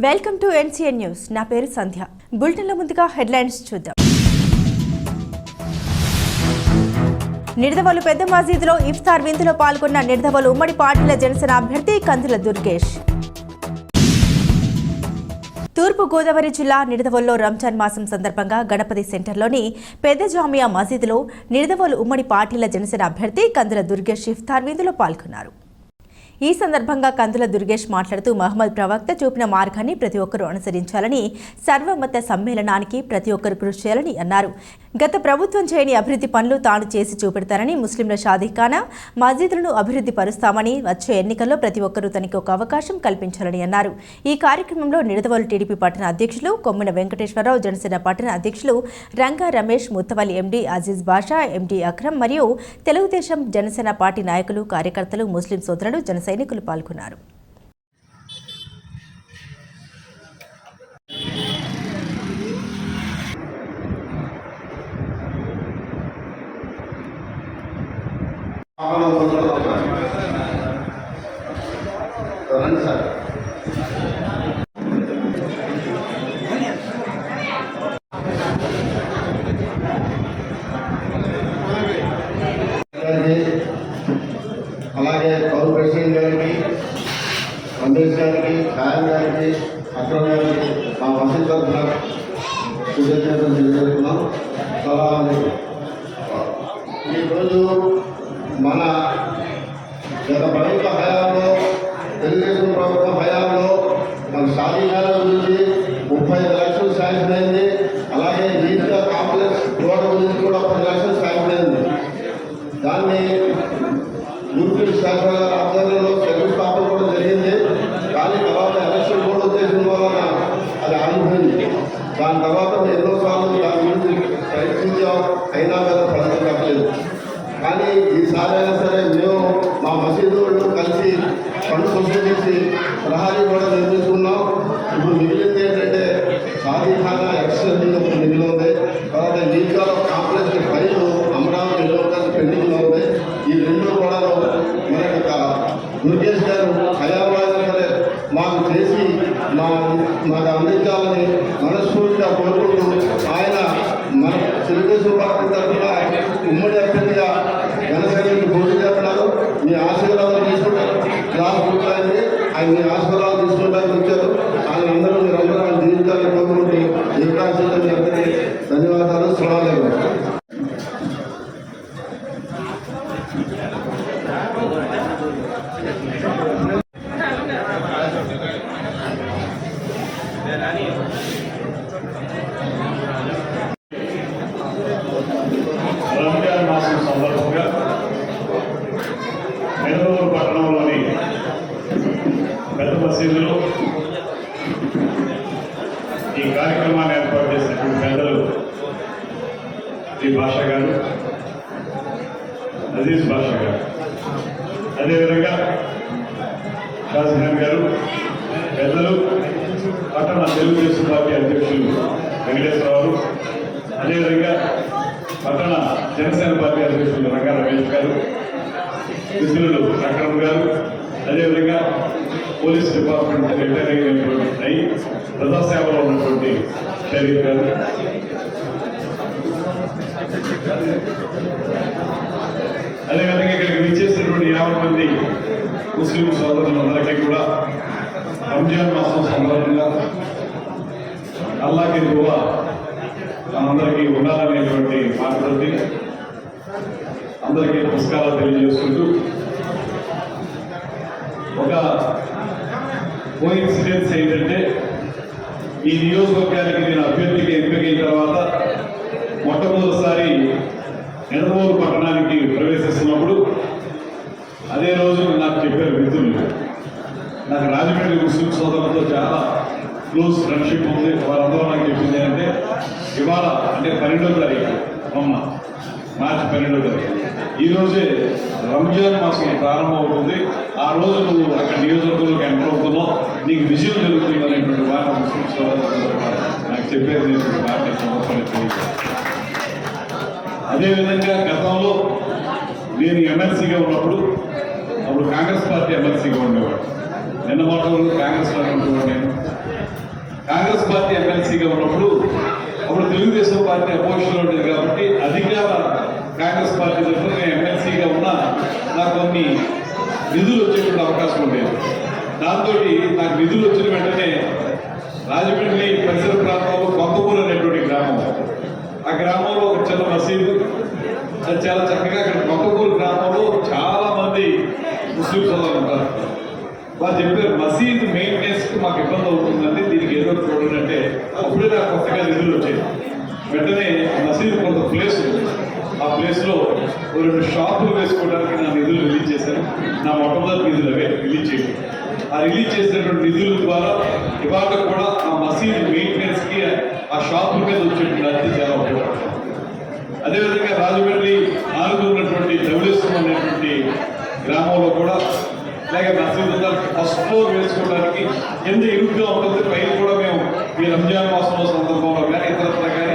Welcome to NCN news. నా పేరు సంధ్య. బులెటిన్ల ముందుగా హెడ్లైన్స్ చూద్దాం. నిడదవోలు పెద్ద మసీదులో ఇఫ్తార్ విందులో పాల్గొన్న నిడదవోలు ఉమ్మడి పార్టీల జనసేన అభ్యర్థి కందుల దుర్గేష్. తూర్పు గోదావరి జిల్లా నిడదవోలులో రంజాన్ మాసం సందర్భంగా గణపతి సెంటర్లోని పెద్ద జామియా మసీదులో నిడదవోలు ఉమ్మడి పార్టీల జనసేన అభ్యర్థి కందుల దుర్గేష్ ఇఫ్తార్ విందులో పాల్గొన్నారు. ఈ సందర్భంగా కందుల దుర్గేష్ మాట్లాడుతూ మహమ్మద్ ప్రవక్త చూపిన మార్గాన్ని ప్రతి ఒక్కరూ అనుసరించాలని, సర్వమత సమ్మేళనానికి ప్రతి ఒక్కరు కృషి చేయాలని అన్నారు. గత ప్రభుత్వం చేయని అభివృద్ధి పనులు తాను చేసి చూపెడతానని, ముస్లింల షాదీఖానా మసీదులను అభివృద్ధి పరుస్తామని, వచ్చే ఎన్నికల్లో ప్రతి ఒక్కరూ తనకి ఒక అవకాశం కల్పించాలని అన్నారు. ఈ కార్యక్రమంలో నిడదవోలు టీడీపీ పట్టణ అధ్యక్షులు కొమ్మిన వెంకటేశ్వరరావు, జనసేన పట్టణ అధ్యక్షులు రంగా రమేష్, ముత్తవల్లి ఎండీ అజీజ్ బాషా, ఎండీ అక్రమ్ మరియు తెలుగుదేశం జనసేన పార్టీ నాయకులు, కార్యకర్తలు, ముస్లిం సోదరులు, జన సైనికులు పాల్గొన్నారు. అలాగే కౌలు ప్రెసిడెంట్ గారికి, అంబేష్ గారికి, ఖాన్ గారికి, అక్రమ్ గారికి మా మసీద్ తరఫున కృతజ్ఞతలు తెలియజేస్తున్నాం. ఈరోజు మన గత ప్రభుత్వ హయాంలో, తెలుగుదేశం ప్రభుత్వ హయాంలో మన షాదీఖానా గురించి 35 లక్షలు శాంక్షన్ అయింది. అలాగే ఈద్గా కాంప్లెక్స్ రోడ్డు గురించి కూడా 10 లక్షలు శాంక్షన్ అయింది. దాన్ని యూపీ శాఖ ఆధ్వర్యంలో శంకుస్థాపన కూడా జరిగింది. కానీ తర్వాత ఎలక్షన్ కూడా ఉద్దేశం వలన అది ఆగిపోయింది. దాని తర్వాత ఎన్నోసార్లు దాని గురించి ప్రయత్నించాం, అయినా కదా ఫలితం దక్కలేదు. కానీ ఈసారి అయినా సరే మేము మా మసీదు కలిసి ఫండ్ సృష్టించి ప్రహారీ కూడా నిర్మించుకున్నాం. ఇప్పుడు మిగిలింది ఏంటంటే షాదీఖానా ఎక్స్టెన్షన్ ఒకటి మిగిలి ఉంది. తర్వాత ఈద్గాలో కాంప్లెక్స్ ఫైలు అమరావతి లోకల్ పెండింగ్లో ఉంది. ఈ రెండు కూడా మనకి దుర్గేష్ గారు హయాంలో సరే మాకు చేసి మాకు అందించాలని మనస్ఫూర్తిగా కోరుకుంటూ, ఆయన మన తెలుగుదేశం పార్టీ తరఫున ఉమ్మడి అభ్యర్థిగా జనసేనకి పోటీ చేస్తున్నారు. మీ ఆశీర్వాదాలు తీసుకుంటారు. క్లాస్ పూర్తయింది. ఆయన మీ ఆశీర్వాదాలు తీసుకుంటానికి వచ్చారు. ఆయన అందరూ మీరందరూ ఆయన జీవితాన్ని కోరుకుంటూ జీవితాశీలు మీ అందరికీ ధన్యవాదాలు. స్వాగతం. రంజాన్ మాసం సందర్భంగా నిడదవోలు పట్టణంలోని పెద్ద మసీదులో ఈ కార్యక్రమాన్ని ఏర్పాటు చేసినటువంటి పెద్దలు శ్రీ బాషా గారు, అజీజ్ బాషా గారు, అదేవిధంగా షాజహాన్ గారు, పెద్దలు పట్టణ తెలుగుదేశం పార్టీ అధ్యక్షులు వెంకటేశ్వరరావు, అదేవిధంగా పట్టణ జనసేన పార్టీ అధ్యక్షులు రంగా రమేష్ గారు, మిత్రులు అక్రమ్ గారు, అదేవిధంగా పోలీస్ డిపార్ట్మెంట్ రిటైర్ అయినటువంటి ప్రజాసేవలో ఉన్నటువంటి షరీఫ్ గారు, అదేవిధంగా ఇక్కడికి విచ్చేసినటువంటి 50 మంది ముస్లిం సోదరులందరికీ కూడా రంజాన్ మాసం సందర్భంగా అల్లాహ్కి దుఆ మనందరికీ ఉండాలనేటువంటి మాటతోటి అందరికీ నమస్కారాలు తెలియజేసుకుంటూ, ఒక కోఇన్సిడెన్స్ ఏంటంటే, ఈ నియోజకవర్గానికి నేను అభ్యర్థిగా ఎంపికైన తర్వాత మొట్టమొదటిసారి నిడదవోలు పట్టణానికి ప్రవేశిస్తున్నప్పుడు అదే రోజు నాకు చెప్పారు మిత్రులు, నాకు రాజమండ్రి ముస్లిం సోదరులతో చాలా క్లోజ్ ఫ్రెండ్షిప్ ఉంది. వారందరూ నాకు చెప్పింది అంటే, ఇవాళ అంటే 12వ తారీఖు, మార్చి 12వ తారీఖు, ఈరోజే రంజాన్ మాసం ప్రారంభం అవుతుంది. ఆ రోజు నువ్వు అక్కడ నియోజకవర్గంలోకి ఎంటర్ అవుతున్నావు, నీకు విజయం జరుగుతుంది అనేటువంటి మాట ముస్లిం సోదరులు నాకు చెప్పేది మాట. అదేవిధంగా గతంలో నేను ఎమ్మెల్సీగా ఉన్నప్పుడు అప్పుడు కాంగ్రెస్ పార్టీ ఎమ్మెల్సీగా ఉండేవాడు. నిన్న మాటలు కాంగ్రెస్లో ఉన్నటువంటి నేను కాంగ్రెస్ పార్టీ ఎమ్మెల్సీగా ఉన్నప్పుడు అప్పుడు తెలుగుదేశం పార్టీ అపోజిషన్లో ఉండేది కాబట్టి అధికార కాంగ్రెస్ పార్టీ తరఫున నేను ఎమ్మెల్సీగా ఉన్నా నాకు కొన్ని నిధులు వచ్చేటువంటి అవకాశం ఉండేది. దాంతో నాకు నిధులు వచ్చిన వెంటనే రాజమండ్రి పరిసర ప్రాంతంలో కొంతపూర్ అనేటువంటి గ్రామం, ఆ గ్రామంలో ఒక చిన్న మసీదు, అది చాలా చక్కగా అక్కడ కొంతపూర్ గ్రామంలో చాలా మంది ముస్లిం సోదరులు ఉంటారు. వారు చెప్పారు మసీద్ మెయింటెనెన్స్కి మాకు ఇబ్బంది అవుతుందండి, దీనికి ఏదో చూడండి అంటే అప్పుడే నాకు కొత్తగా నిధులు వచ్చాయి. వెంటనే మసీద్ కొంత ప్లేస్ ఉంది, ఆ ప్లేస్లో 2 షాపులు వేసుకోవడానికి నా నిధులు రిలీజ్ చేశాను. నా మొట్టమొదటి నిధులు అవే రిలీజ్ చేయడం. ఆ రిలీజ్ చేసినటువంటి నిధుల ద్వారా ఇవాళ కూడా ఆ మసీద్ మెయింటెనెన్స్కి ఆ షాపుల మీద వచ్చేటువంటి అద్దె చాలా ఉపయోగపడుతుంది. అదేవిధంగా రాజమండ్రి ఆనుకున్నటువంటి ధవళేశ్వరం అనేటువంటి గ్రామంలో కూడా అలాగే మసీదు ఫస్ట్ ఫ్లోర్ వేసుకోవడానికి ఎంత ఇరుగ్గా ఉంటుంది. పైన కూడా మేము ఈ రంజాన్ మాసంలో సందర్భంలో కానీ ఇతరత్ర కానీ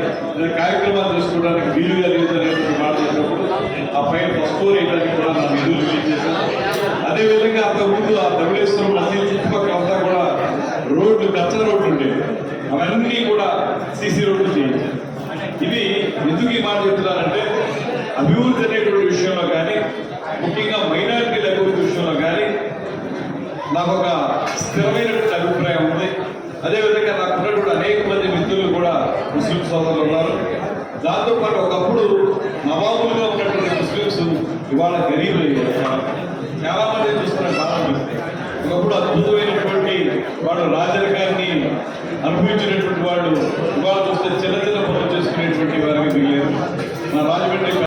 కార్యక్రమాలు చేసుకోవడానికి వీలుగా లేదు అనేటువంటి మాట చెప్పినప్పుడు ఆ పైన ఫస్ట్ ఫ్లోర్ వేయడానికి కూడా నా నిధులు రిలీజ్ చేశాను. అదేవిధంగా అంతకుముందు ఆ ధవళేశ్వరం మసీదు చుట్టుపక్కల అంతా కూడా రోడ్లు కచ్చ రోడ్లు ఉండేవి, అవన్నీ కూడా సీసీ రోడ్లు చేయించారు. ఇవి ఎందుకు ఈ మాట చెప్తున్నారంటే అభివృద్ధి అనేటువంటి విషయంలో కానీ ముఖ్యంగా మైనారిటీల అభివృద్ధి విషయంలో కానీ నాకు ఒక స్థిరమైనటువంటి అభిప్రాయం ఉంది. అదేవిధంగా నాకు ఉన్నటువంటి అనేక మంది మిత్రులు కూడా ముస్లిం సోదరులు ఉన్నారు. దాంతోపాటు ఒకప్పుడు నవాబులుగా ఉన్నటువంటి ముస్లింస్ ఇవాళ గరీబులు అయ్యారు. చాలా మంది చూస్తున్న కారణం ఒకప్పుడు అద్భుతమైనటువంటి వాళ్ళు రాజరికాన్ని అనుభవించినటువంటి వాళ్ళు ఇవాళ చూస్తే చిన్న చిన్న పనులు చేసుకునేటువంటి వారికి వీళ్ళు. మన రాజమండ్రి